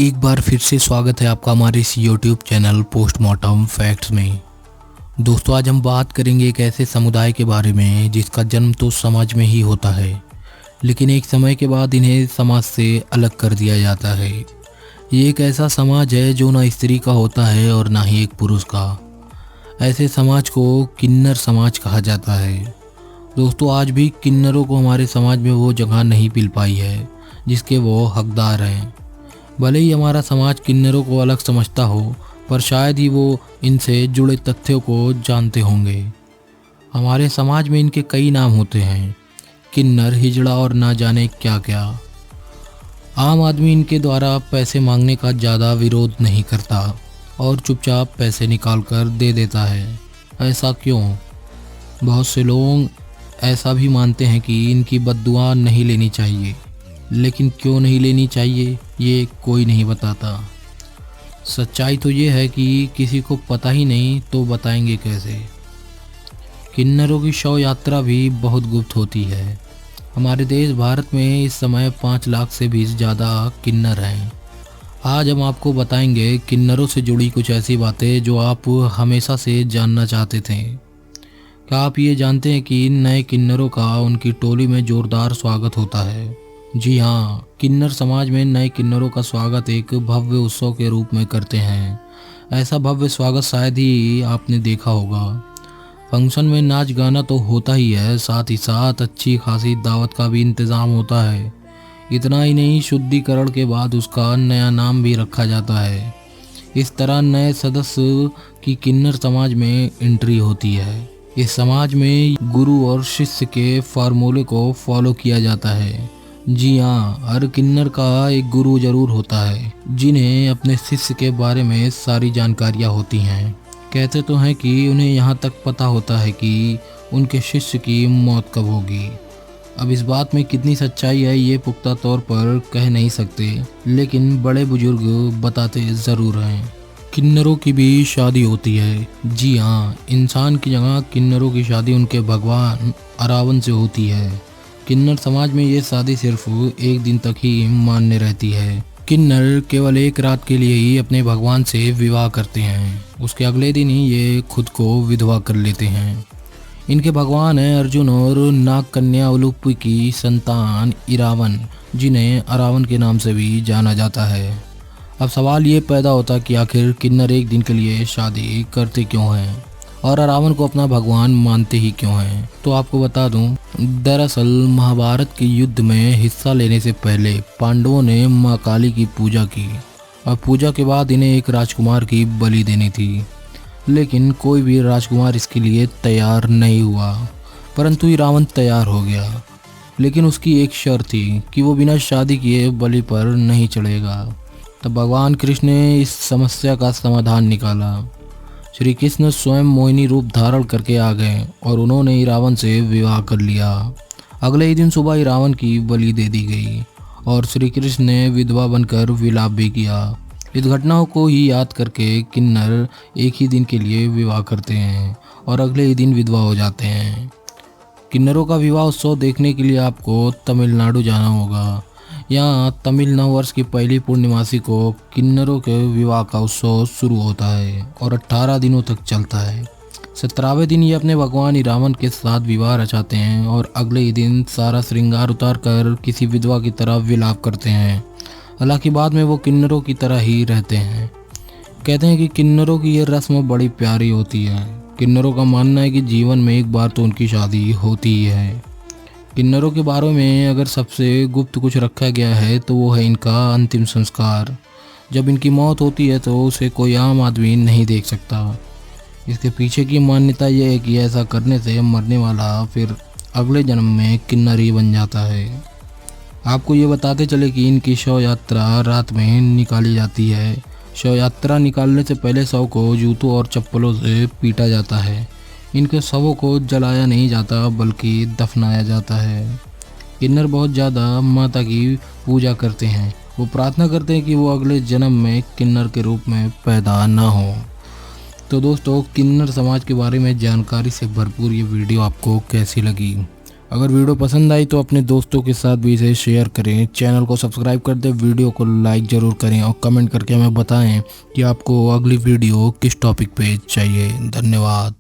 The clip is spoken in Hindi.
एक बार फिर से स्वागत है आपका हमारे इस यूट्यूब चैनल पोस्टमार्टम फैक्ट्स में। दोस्तों, आज हम बात करेंगे एक ऐसे समुदाय के बारे में जिसका जन्म तो समाज में ही होता है, लेकिन एक समय के बाद इन्हें समाज से अलग कर दिया जाता है। ये एक ऐसा समाज है जो ना स्त्री का होता है और ना ही एक पुरुष का। ऐसे समाज को किन्नर समाज कहा जाता है। दोस्तों, आज भी किन्नरों को हमारे समाज में वो जगह नहीं मिल पाई है जिसके वो हकदार हैं। भले ही हमारा समाज किन्नरों को अलग समझता हो, पर शायद ही वो इनसे जुड़े तथ्यों को जानते होंगे। हमारे समाज में इनके कई नाम होते हैं, किन्नर, हिजड़ा और ना जाने क्या क्या। आम आदमी इनके द्वारा पैसे मांगने का ज़्यादा विरोध नहीं करता और चुपचाप पैसे निकाल कर दे देता है। ऐसा क्यों? बहुत से लोग ऐसा भी मानते हैं कि इनकी बद्दुआ नहीं लेनी चाहिए, लेकिन क्यों नहीं लेनी चाहिए ये कोई नहीं बताता। सच्चाई तो ये है कि किसी को पता ही नहीं तो बताएंगे कैसे। किन्नरों की शव यात्रा भी बहुत गुप्त होती है। हमारे देश भारत में इस समय 5 लाख से भी ज़्यादा किन्नर हैं। आज हम आपको बताएंगे किन्नरों से जुड़ी कुछ ऐसी बातें जो आप हमेशा से जानना चाहते थे। क्या आप ये जानते हैं कि नए किन्नरों का उनकी टोली में जोरदार स्वागत होता है? जी हाँ, किन्नर समाज में नए किन्नरों का स्वागत एक भव्य उत्सव के रूप में करते हैं। ऐसा भव्य स्वागत शायद ही आपने देखा होगा। फंक्शन में नाच गाना तो होता ही है, साथ ही साथ अच्छी खासी दावत का भी इंतज़ाम होता है। इतना ही नहीं, शुद्धिकरण के बाद उसका नया नाम भी रखा जाता है। इस तरह नए सदस्य की किन्नर समाज में एंट्री होती है। इस समाज में गुरु और शिष्य के फार्मूले को फॉलो किया जाता है। जी हाँ, हर किन्नर का एक गुरु जरूर होता है जिन्हें अपने शिष्य के बारे में सारी जानकारियाँ होती हैं। कहते तो हैं कि उन्हें यहाँ तक पता होता है कि उनके शिष्य की मौत कब होगी। अब इस बात में कितनी सच्चाई है ये पुख्ता तौर पर कह नहीं सकते, लेकिन बड़े बुजुर्ग बताते ज़रूर हैं। किन्नरों की भी शादी होती है। जी हाँ, इंसान की जगह किन्नरों की शादी उनके भगवान अरावन से होती है। किन्नर समाज में ये शादी सिर्फ एक दिन तक ही मान्य रहती है। किन्नर केवल एक रात के लिए ही अपने भगवान से विवाह करते हैं। उसके अगले दिन ही ये खुद को विधवा कर लेते हैं। इनके भगवान हैं अर्जुन और नाग कन्या उलूपी की संतान इरावन, जिन्हें अरावन के नाम से भी जाना जाता है। अब सवाल ये पैदा होता कि आखिर किन्नर एक दिन के लिए शादी करते क्यों हैं और अरावन को अपना भगवान मानते ही क्यों हैं? तो आपको बता दूं, दरअसल महाभारत के युद्ध में हिस्सा लेने से पहले पांडवों ने माँ काली की पूजा की और पूजा के बाद इन्हें एक राजकुमार की बलि देनी थी, लेकिन कोई भी राजकुमार इसके लिए तैयार नहीं हुआ। परंतु रावण तैयार हो गया, लेकिन उसकी एक शर्त थी कि वो बिना शादी किए बलि पर नहीं चढ़ेगा। तब भगवान कृष्ण ने इस समस्या का समाधान निकाला। श्री कृष्ण स्वयं मोहिनी रूप धारण करके आ गए और उन्होंने रावण से विवाह कर लिया। अगले ही दिन सुबह रावण की बलि दे दी गई और श्री कृष्ण ने विधवा बनकर विलाप भी किया। इस घटनाओं को ही याद करके किन्नर एक ही दिन के लिए विवाह करते हैं और अगले ही दिन विधवा हो जाते हैं। किन्नरों का विवाह उत्सव देखने के लिए आपको तमिलनाडु जाना होगा। यहाँ तमिल नववर्ष की पहली पूर्णिमासी को किन्नरों के विवाह का उत्सव शुरू होता है और 18 दिनों तक चलता है। 17वें दिन ये अपने भगवान रावण के साथ विवाह रचाते हैं और अगले ही दिन सारा श्रृंगार उतार कर किसी विधवा की तरह विलाप करते हैं। हालांकि बाद में वो किन्नरों की तरह ही रहते हैं। कहते हैं कि किन्नरों की ये रस्म बड़ी प्यारी होती है। किन्नरों का मानना है कि जीवन में एक बार तो उनकी शादी होती ही है। किन्नरों के बारे में अगर सबसे गुप्त कुछ रखा गया है तो वो है इनका अंतिम संस्कार। जब इनकी मौत होती है तो उसे कोई आम आदमी नहीं देख सकता। इसके पीछे की मान्यता यह है कि ऐसा करने से मरने वाला फिर अगले जन्म में किन्नर ही बन जाता है। आपको ये बताते चले कि इनकी शव यात्रा रात में निकाली जाती है। शव यात्रा निकालने से पहले शव को जूतों और चप्पलों से पीटा जाता है। इनके शवों को जलाया नहीं जाता बल्कि दफनाया जाता है। किन्नर बहुत ज़्यादा माता की पूजा करते हैं। वो प्रार्थना करते हैं कि वो अगले जन्म में किन्नर के रूप में पैदा ना हो। तो दोस्तों, किन्नर समाज के बारे में जानकारी से भरपूर ये वीडियो आपको कैसी लगी? अगर वीडियो पसंद आई तो अपने दोस्तों के साथ भी इसे शेयर करें, चैनल को सब्सक्राइब कर दें, वीडियो को लाइक ज़रूर करें और कमेंट करके हमें बताएं कि आपको अगली वीडियो किस टॉपिक पे चाहिए। धन्यवाद।